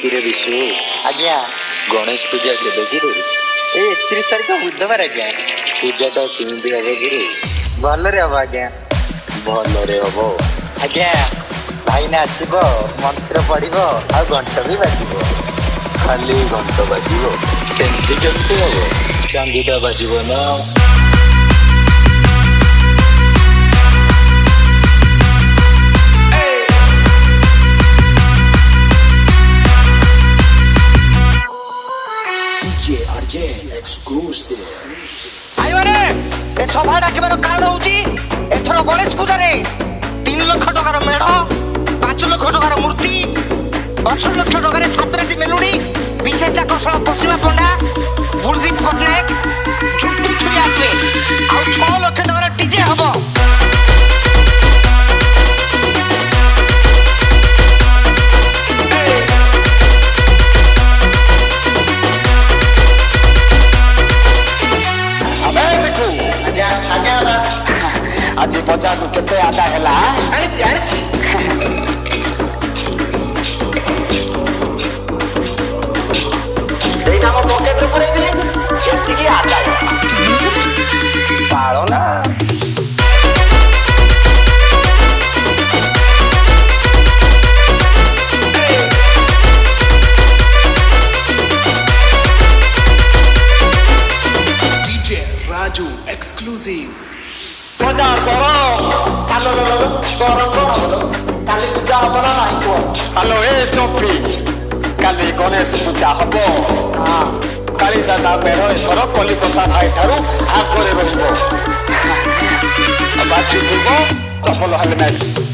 किरे विशु आज्ञा गणेश पूजा केबे गिरे ए 31 तारिख बुधवार आज्ञा पूजाटा केमती हब गिरे भलरे हम आज्ञा भलरे हब आज्ञा भाईना आसब मंत्र पढ़ब आ घंट भी बाजिब खाली घंट बाजिब सेमती केमती हब चांगुटा बाजिब ना ए सभा डाकिबार कारण होची एथरो गणेश पूजा रे 3 लाख टकार मेढ 5 लाख टकार मूर्ति 10 लाख टकार छात्राती मेलुडी विशेष आकर्षण कोसीमा पंडा बुलदीप पटनायक छुट्टी छुरी आसबे आ 6 लाख टकार डीजे हबो आज बजा को केते आदा हैला आनिछि एई नाम पॉकेट रे पुरै दिले जेति की आदा पाळो ना DJ Raju exclusive मजा करो हेलो करो काली पूजा हब ना नहीं को हेलो ए चोपी काली गणेश पूजा हब हां काली दादा मेढ़ एथर कलिकता भाई ठारू आगरे रहिबो बाकी थिबो डबल हेलमेट